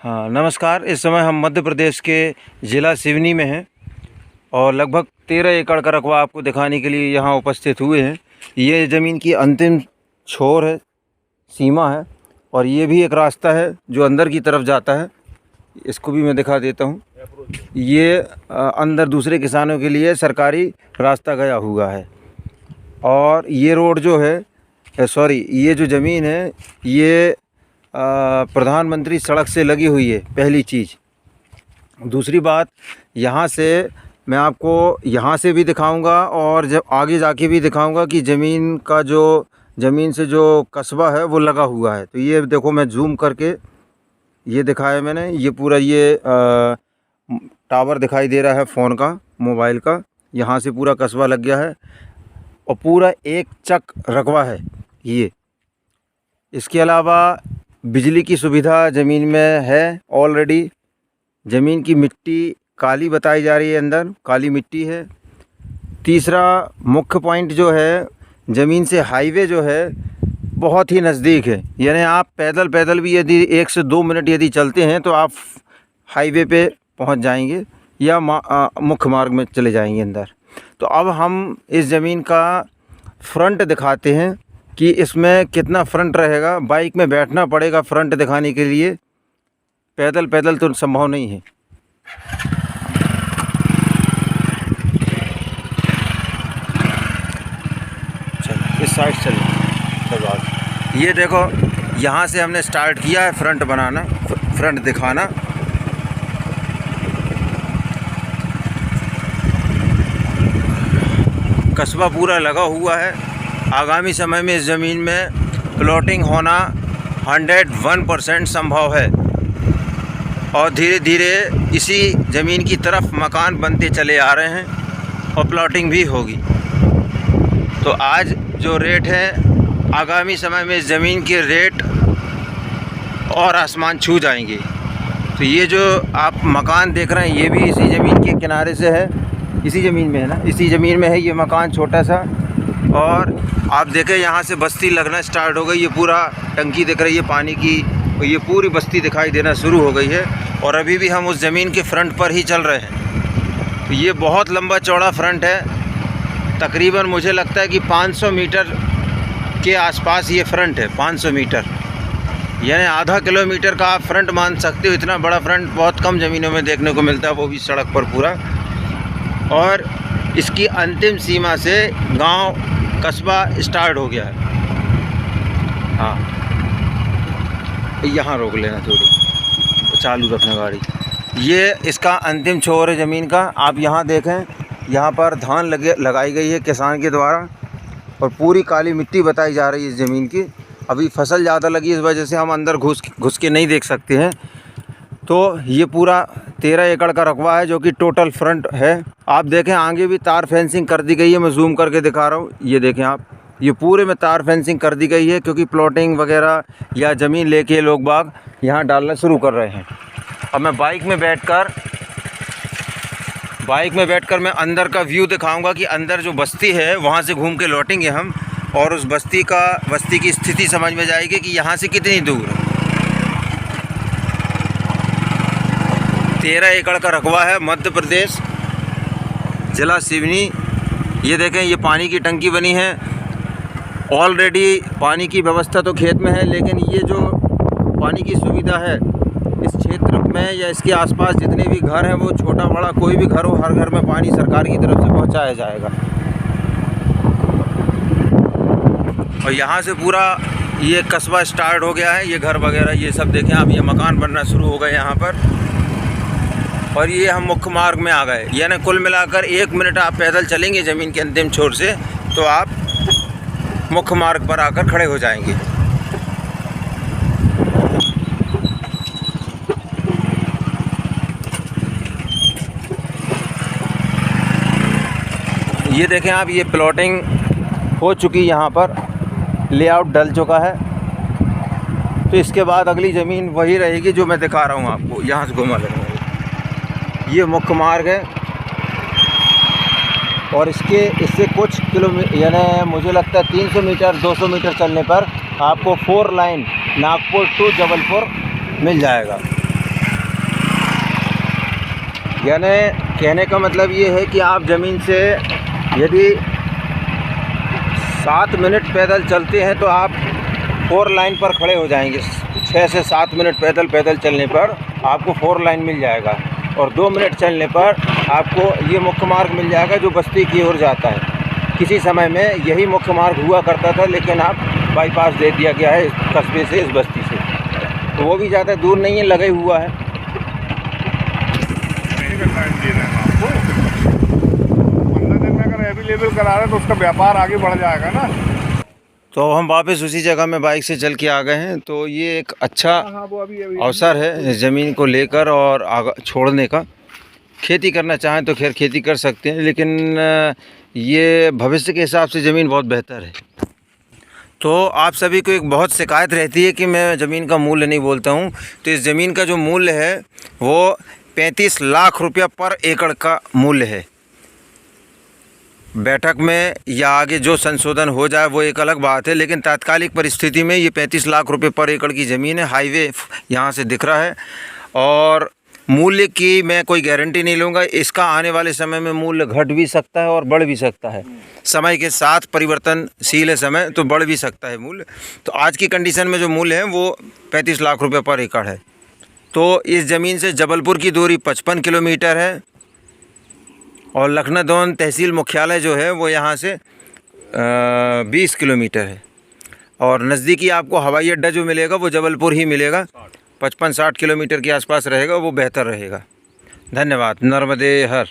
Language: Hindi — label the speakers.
Speaker 1: हाँ नमस्कार। इस समय हम मध्य प्रदेश के ज़िला सिवनी में हैं और लगभग 13 एकड़ का रकबा आपको दिखाने के लिए यहाँ उपस्थित हुए हैं। ये ज़मीन की अंतिम छोर है, सीमा है, और ये भी एक रास्ता है जो अंदर की तरफ जाता है। इसको भी मैं दिखा देता हूँ। ये अंदर दूसरे किसानों के लिए सरकारी रास्ता गया हुआ है। और ये रोड जो है ये जो ज़मीन है ये प्रधानमंत्री सड़क से लगी हुई है, पहली चीज़। दूसरी बात, यहाँ से मैं आपको यहाँ से भी दिखाऊंगा और जब आगे जाके भी दिखाऊंगा कि ज़मीन से जो कस्बा है वो लगा हुआ है। तो ये देखो, मैं जूम करके ये दिखाया मैंने। ये पूरा टावर दिखाई दे रहा है फ़ोन का, मोबाइल का। यहाँ से पूरा कस्बा लग गया है और पूरा एक चक रकबा है ये। इसके अलावा बिजली की सुविधा ज़मीन में है ऑलरेडी। ज़मीन की मिट्टी काली बताई जा रही है, अंदर काली मिट्टी है। तीसरा मुख्य पॉइंट जो है, ज़मीन से हाईवे जो है बहुत ही नज़दीक है। यानी आप पैदल भी यदि 1 से 2 मिनट यदि चलते हैं तो आप हाईवे पे पहुंच जाएंगे या मुख्य मार्ग में चले जाएंगे अंदर। तो अब हम इस ज़मीन का फ्रंट दिखाते हैं कि इसमें कितना फ्रंट रहेगा। बाइक में बैठना पड़ेगा फ्रंट दिखाने के लिए, पैदल तो संभव नहीं है। चलो इस साइड चलो। ये देखो, यहाँ से हमने स्टार्ट किया है फ्रंट बनाना, फ्रंट दिखाना। कस्बा पूरा लगा हुआ है। आगामी समय में इस ज़मीन में प्लॉटिंग होना 101% संभव है और धीरे धीरे इसी ज़मीन की तरफ मकान बनते चले आ रहे हैं और प्लॉटिंग भी होगी। तो आज जो रेट है, आगामी समय में इस ज़मीन के रेट और आसमान छू जाएंगे। तो ये जो आप मकान देख रहे हैं ये भी इसी ज़मीन के किनारे से है, इसी ज़मीन में है ना, इसी ज़मीन में है ये मकान छोटा सा। और आप देखें यहाँ से बस्ती लगना स्टार्ट हो गई। ये पूरा टंकी दिख रही है पानी की, और ये पूरी बस्ती दिखाई देना शुरू हो गई है। और अभी भी हम उस ज़मीन के फ्रंट पर ही चल रहे हैं। तो ये बहुत लंबा चौड़ा फ्रंट है। तकरीबन मुझे लगता है कि 500 मीटर के आसपास ये फ्रंट है। 500 मीटर यानी आधा किलोमीटर का आप फ्रंट मान सकते हो। इतना बड़ा फ्रंट बहुत कम ज़मीनों में देखने को मिलता है, वो भी सड़क पर पूरा। और इसकी अंतिम सीमा से गांव कस्बा स्टार्ट हो गया है। हाँ, यहाँ रोक लेना थोड़ी, चालू रखना गाड़ी। ये इसका अंतिम छोर है ज़मीन का। आप यहाँ देखें, यहाँ पर धान लगाई गई है किसान के द्वारा और पूरी काली मिट्टी बताई जा रही है इस ज़मीन की। अभी फसल ज़्यादा लगी, इस वजह से हम अंदर घुस के नहीं देख सकते हैं। तो ये पूरा 13 एकड़ का रकबा है जो कि टोटल फ्रंट है। आप देखें आगे भी तार फेंसिंग कर दी गई है। मैं जूम करके दिखा रहा हूँ, ये देखें आप, ये पूरे में तार फेंसिंग कर दी गई है क्योंकि प्लॉटिंग वगैरह या ज़मीन लेके लोग बाग यहाँ डालना शुरू कर रहे हैं। अब मैं बाइक में बैठकर मैं अंदर का व्यू दिखाऊंगा कि अंदर जो बस्ती है वहाँ से घूम के लौटेंगे हम, और उस बस्ती की स्थिति समझ में जाएगी कि यहाँ से कितनी दूर है। 13 एकड़ का रकबा है, मध्य प्रदेश, ज़िला सिवनी। ये देखें, ये पानी की टंकी बनी है। ऑलरेडी पानी की व्यवस्था तो खेत में है, लेकिन ये जो पानी की सुविधा है इस क्षेत्र में या इसके आसपास जितने भी घर हैं, वो छोटा बड़ा कोई भी घर हो, हर घर में पानी सरकार की तरफ से पहुंचाया जाएगा। और यहाँ से पूरा ये कस्बा स्टार्ट हो गया है। ये घर वगैरह ये सब देखें आप, ये मकान बनना शुरू हो गए यहाँ पर। और ये हम मुख्य मार्ग में आ गए। यानी कुल मिलाकर 1 मिनट आप पैदल चलेंगे ज़मीन के अंतिम छोर से तो आप मुख्य मार्ग पर आकर खड़े हो जाएंगे। ये देखें आप, ये प्लॉटिंग हो चुकी, यहाँ पर लेआउट डल चुका है। तो इसके बाद अगली ज़मीन वही रहेगी जो मैं दिखा रहा हूँ आपको। यहाँ से घुमा लेंगे, ये मुख्य मार्ग है और इससे कुछ किलोमीटर यानी मुझे लगता है 300 मीटर 200 मीटर चलने पर आपको 4 लाइन नागपुर टू जबलपुर मिल जाएगा। यानी कहने का मतलब ये है कि आप ज़मीन से यदि 7 मिनट पैदल चलते हैं तो आप 4 लाइन पर खड़े हो जाएंगे। 6 से 7 मिनट पैदल चलने पर आपको 4 लाइन मिल जाएगा और 2 मिनट चलने पर आपको ये मुख्य मार्ग मिल जाएगा जो बस्ती की ओर जाता है। किसी समय में यही मुख्य मार्ग हुआ करता था, लेकिन अब बाईपास दे दिया गया है इस कस्बे से, इस बस्ती से। तो वो भी ज़्यादा दूर नहीं है, लगे हुआ है।
Speaker 2: अवेलेबल करा रहे हैं तो उसका व्यापार आगे बढ़ जाएगा ना।
Speaker 1: तो हम वापस उसी जगह में बाइक से चल के आ गए हैं। तो ये एक अच्छा अवसर है ज़मीन को लेकर और छोड़ने का। खेती करना चाहें तो खैर खेती कर सकते हैं, लेकिन ये भविष्य के हिसाब से ज़मीन बहुत बेहतर है। तो आप सभी को एक बहुत शिकायत रहती है कि मैं ज़मीन का मूल्य नहीं बोलता हूँ। तो इस ज़मीन का जो मूल्य है वो 35 लाख रुपया पर एकड़ का मूल्य है। बैठक में या आगे जो संशोधन हो जाए वो एक अलग बात है, लेकिन तात्कालिक परिस्थिति में ये 35 लाख रुपए पर एकड़ की ज़मीन है। हाईवे यहाँ से दिख रहा है और मूल्य की मैं कोई गारंटी नहीं लूँगा। इसका आने वाले समय में मूल्य घट भी सकता है और बढ़ भी सकता है। समय के साथ परिवर्तनशील है समय, तो बढ़ भी सकता है मूल्य। तो आज की कंडीशन में जो मूल्य है वो 35 लाख रुपये पर एकड़ है। तो इस ज़मीन से जबलपुर की दूरी 55 किलोमीटर है और लखनदौन तहसील मुख्यालय जो है वो यहाँ से 20 किलोमीटर है और नज़दीकी आपको हवाई अड्डा जो मिलेगा वो जबलपुर ही मिलेगा। 55-60 किलोमीटर के आसपास रहेगा, वो बेहतर रहेगा। धन्यवाद। नर्मदे हर।